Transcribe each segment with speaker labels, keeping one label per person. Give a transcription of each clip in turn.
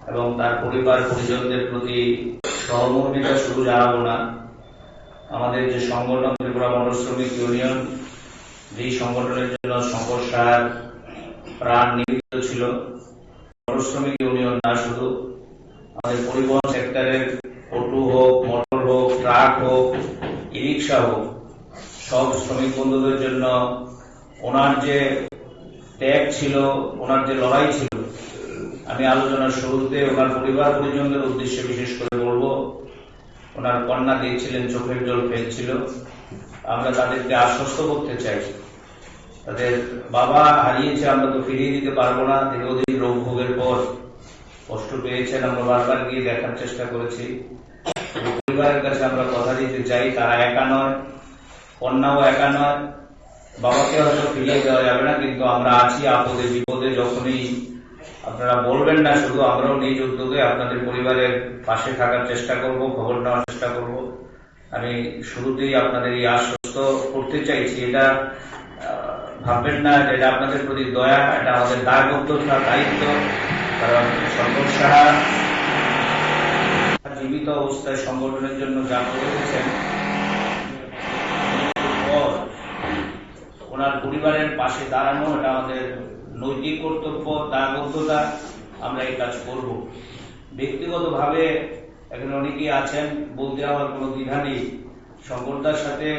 Speaker 1: এবং তার পরিবার পরিজনদের প্রতি সহমর্মিতা শুধু জানাবো না, আমাদের যে সংগঠন ত্রিপুরা মোটর শ্রমিক ইউনিয়ন, যেই সংগঠনের জন্য শঙ্কর সাহার প্রাণ নিবেদিত ছিল, মোটর শ্রমিক ইউনিয়ন না, শুধু আমাদের পরিবহন সেক্টরের অটো হোক, মোটর হোক, ট্রাক হোক, ই রিক্সা হোক, সব শ্রমিক বন্ধুদের জন্য ওনার যে ত্যাগ ছিল, ওনার যে লড়াই ছিল, আমি আলোচনার শুরুতে ওনার পরিবার পরিজনদের উদ্দেশ্যে বিশেষ করে বলবো, ওনার কন্যা দিয়েছিলেন, চোখের জল ফেলছিল। আমরা তাদেরকে আশ্বস্ত করতে চাই, তাদের বাবা হারিয়েছে, আমরা তো ফিরিয়ে দিতে পারবো না। দীর্ঘদিন রোগ ভোগের পর কষ্ট পেয়েছেন, আমরা বারবার গিয়ে দেখার চেষ্টা করেছি। পরিবারের কাছে আমরা কথা দিতে চাই, তারা একা নয়, কন্যাও একা নয়, বাবাকে হয়তো ফিরিয়ে দেওয়া যাবে না, কিন্তু আমরা আছি আপদে বিপদে। যখনই আপনারা বলবেন না, শুধু আমরাও নিজ উদ্যোগে আপনাদের পরিবারের পাশে থাকার চেষ্টা করব, খবর নেওয়ার চেষ্টা করব। আমি শুরুতেই আপনাদের এই আশ্বস্ত করতে চাইছি, এটা ভাববেন না যে এটা আপনাদের প্রতি দয়া, এটা আমাদের দায়বদ্ধতা, দায়িত্ব। কারণ শঙ্কর সাহা জীবিত অবস্থায় সংগঠনের জন্য যা করে গেছেন, ওনার পরিবারের পাশে দাঁড়ানো এটা আমাদের নৈতিক কর্তব্য, দায়বদ্ধতা। আমরা এই কাজ করব। ব্যক্তিগতভাবে এখানে অনেকেই আছেন, বলতে আমার কোনো দ্বিধা নেই। শঙ্করদার সাথে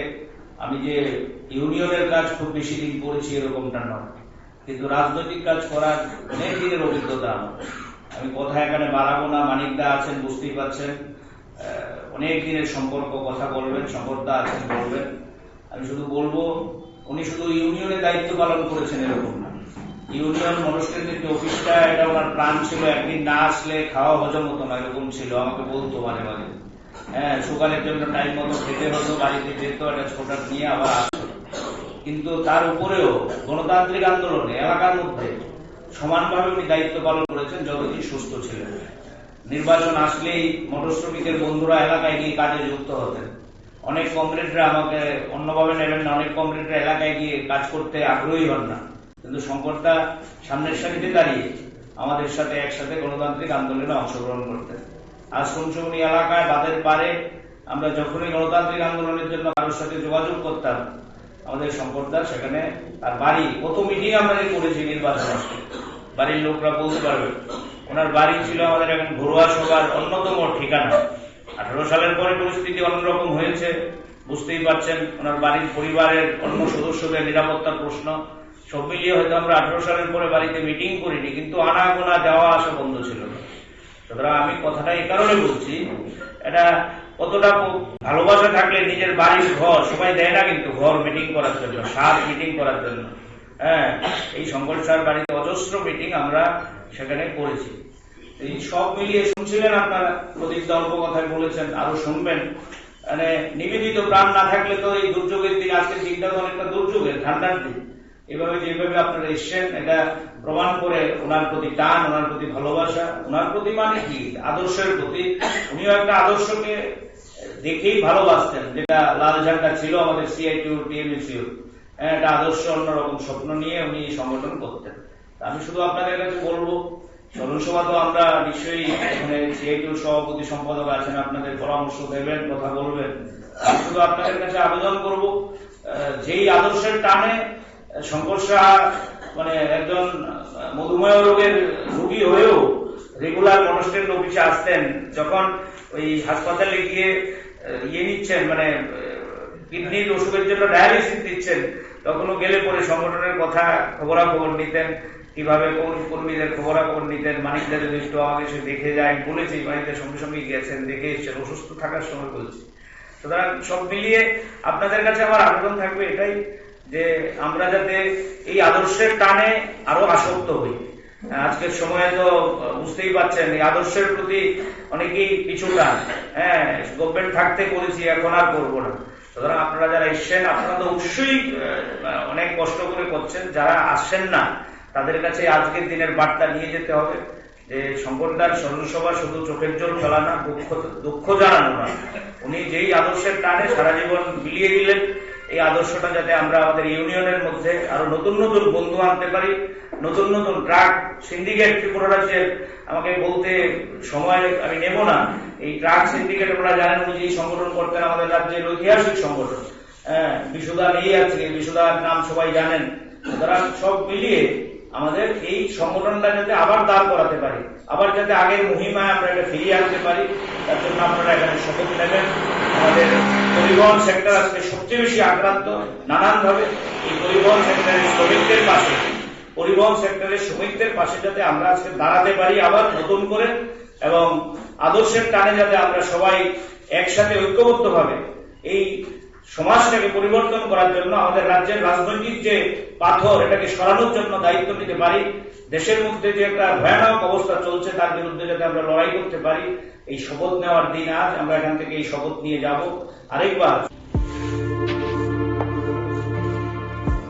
Speaker 1: আমি যে ইউনিয়নের কাজ খুব বেশি দিন করেছি এরকমটা নয়, কিন্তু রাজনৈতিক কাজ করার অনেক দিনের অভিজ্ঞতা আমার। আমি কথা এখানে বাড়াবো না, মানিকদা আছেন, বুঝতেই পারছেন, অনেক দিনের সম্পর্ক, কথা বলবেন, শঙ্করদা আছেন, বলবেন। আমি শুধু বলবো, উনি শুধু ইউনিয়নের দায়িত্ব পালন করেছেন এরকম না, ইউনিয়ন মনস্কেন্দ্রিক যে অফিসটা, এটা ওনার প্রাণ ছিল। একদিন না আসলে খাওয়া হজম হতো না, এরকম ছিল। আমাকে বলতো মাঝে মাঝে, সকালের জন্য টাইম মতো খেতে হতো, বাড়িতে যেত, একটা ছোটা নিয়ে আবার আসতো। কিন্তু তার উপরেও গণতান্ত্রিক আন্দোলনে এলাকার মধ্যে সমানভাবে উনি দায়িত্ব পালন করেছেন যতদিন সুস্থ ছিলেন। নির্বাচন আসলেই মোটর শ্রমিকের বন্ধুরা এলাকায় গিয়ে কাজে যুক্ত হতেন। অনেক কমরেডরা আমাকে অন্যভাবে নেবেন না, অনেক কমরেডরা এলাকায় গিয়ে কাজ করতে আগ্রহী হন না, কিন্তু শঙ্করদা সামনের সারিতে দাঁড়িয়ে আমাদের সাথে একসাথে গণতান্ত্রিক আন্দোলনে অংশগ্রহণ করতেন। আজ শুনছুনি এলাকায় বাদের পারে আমরা যখনই গণতান্ত্রিক আন্দোলনের জন্য কারোর সাথে যোগাযোগ করতাম, আমাদের শঙ্করদা সেখানে তার বাড়ি, কত মিটিং আমরা করেছি নির্বাচন আসলে, বাড়ির লোকরা বলতে পারবে। ওনার বাড়ি ছিল আমাদের এখন ঘরোয়া সভার অন্যতম ঠিকানা। 18 সালের পরে পরিস্থিতি অন্যরকম হয়েছে, বুঝতেই পারছেন। ওনার বাড়ির পরিবারের অন্য সদস্যদের নিরাপত্তার প্রশ্ন সব মিলিয়ে হয়তো আমরা 18 সালের পরে বাড়িতে মিটিং করিনি, কিন্তু আনাগোনা যাওয়া আসা বন্ধ ছিল না। সুতরাং আমি কথাটা এই কারণে বলছি, এটা কতটা ভালোবাসা থাকলে নিজের বাড়ির ঘর সবাই দেয় না, কিন্তু ঘর মিটিং করার জন্য, সার মিটিং করার জন্য। এই শঙ্কর স্যার বাড়িতে অজস্র মিটিং আমরা সেখানে করেছি। এই সব মিলিয়ে শুনছিলেন আপনারা, প্রদীপ অল্প কথায় বলেছেন, আরো শুনবেন। মানে নিবেদিত প্রাণ না থাকলে তো এই দুর্যোগের দিন, আজকের দিনটা তো অনেকটা দুর্যোগের, ঠান্ডার দিন, এভাবে যেভাবে আপনারা এসছেন, এটা প্রমাণ করে ওনার প্রতি টান, ওনার প্রতি ভালোবাসা। ওনার প্রতি মানে কি, আদর্শের প্রতি। উনিও একটা আদর্শকে দেখেই ভালোবাসতেন, যেটা লাল ঝান্ডা ছিল আমাদের সিআইটিউ টিএমএসইউ, একটা আদর্শ, অন্যরকম স্বপ্ন নিয়ে উনি সংগঠন করতেন। আমি শুধু আপনাদের কাছে বলবো, সদস্যসভা তো আমরা নিশ্চয়ই এখানে সিআইটিউর সভাপতি সম্পাদক আছেন, আপনাদের পরামর্শ দেবেন, কথা বলবেন। আমি শুধু আপনাদের কাছে আবেদন করব, যেই আদর্শের টানে শঙ্কর সাহা মানে একজন মধুমেহ রোগের রোগী হয়েও রেগুলার মনস্টেন্ড অফিসে আসতেন, যখন ওই হাসপাতালে গিয়ে নিচ্ছেন, মানে কিডনির ওষুধের জন্য ডায়ালিসিস দিচ্ছেন, তখনও গেলে পরে সংগঠনের কথা খবরাখবর নিতেন, কিভাবে কোন কর্মীদের খবরাখবর নিতেন। মানিকদা যদি একটু আমাকে সে দেখে যায়, বলেছি মানিকদার সঙ্গে সঙ্গে গেছেন, দেখে এসছেন, অসুস্থ থাকার সময় বলছি। সুতরাং সব মিলিয়ে আপনাদের কাছে আমার আবেদন থাকবে এটাই, যে আমরা যাতে এই আদর্শের টানে আরো আসক্ত হই। আজকের সময়ে তো বুঝতেই পারছেন, এই আদর্শের প্রতি অনেকেই পিছুটা, গভর্নমেন্ট থাকতে করেছি, এখন আর করবো না। সুতরাং আপনারা যারা এসছেন, আপনারা তো অবশ্যই অনেক কষ্ট করে করছেন, যারা আসছেন না তাদের কাছে আজকের দিনের বার্তা নিয়ে যেতে হবে, যে শঙ্করদার সদস্যসভা শুধু চোখের জল ফেলা না, দুঃখ জানানো না। উনি যেই আদর্শের টানে সারা জীবন বিলিয়ে দিলেন, এই আদর্শটা যাতে আমরা আমাদের ইউনিয়নের মধ্যে আরো নতুন নতুন বন্ধু আনতে পারি, নতুন নতুন ট্রাক সিন্ডিকেট ত্রিপুরা রাজ্যের, আমাকে বলতে সময় আমি নেব না, এই ট্রাক সিন্ডিকেট আপনারা জানেন যে সংগঠন করতেন আমাদের রাজ্যের ঐতিহাসিক সংগঠন, বিশুদা নেই আজকে, বিশুদার নাম সবাই জানেন। সুতরাং সব মিলিয়ে আমাদের এই সংগঠনটা যাতে আবার দাঁড় করাতে পারি, আবার যাতে আগের মহিমায় আমরা এটা ফিরিয়ে আনতে পারি, তার জন্য আপনারা এখানে শপথ নেবেন। আমাদের পরিবহন সেক্টর আজকে সবচেয়ে বেশি আক্রান্ত নানানভাবে। এই পরিবহন সেক্টরের শ্রমিকদের পাশে, পরিবহন সেক্টরের শ্রমিকদের পাশে যাতে আমরা আজকে দাঁড়াতে পারি আবার নতুন করে, এবং আদর্শের টানে যাতে আমরা সবাই একসাথে ঐক্যবদ্ধভাবে এই সমাজটাকে পরিবর্তন করার জন্য, আমাদের রাজ্যের রাজনৈতিক যে পাথর এটাকে সরানোর জন্য দায়িত্ব নিতে পারি। দেশের মধ্যে যে একটা ভয়ানক অবস্থা চলছে তার বিরুদ্ধে যাতে আমরা লড়াই করতে পারি, এই শপথ নেওয়ার দিন আজ। আমরা এখান থেকে এই শপথ নিয়ে যাব। আরেকবার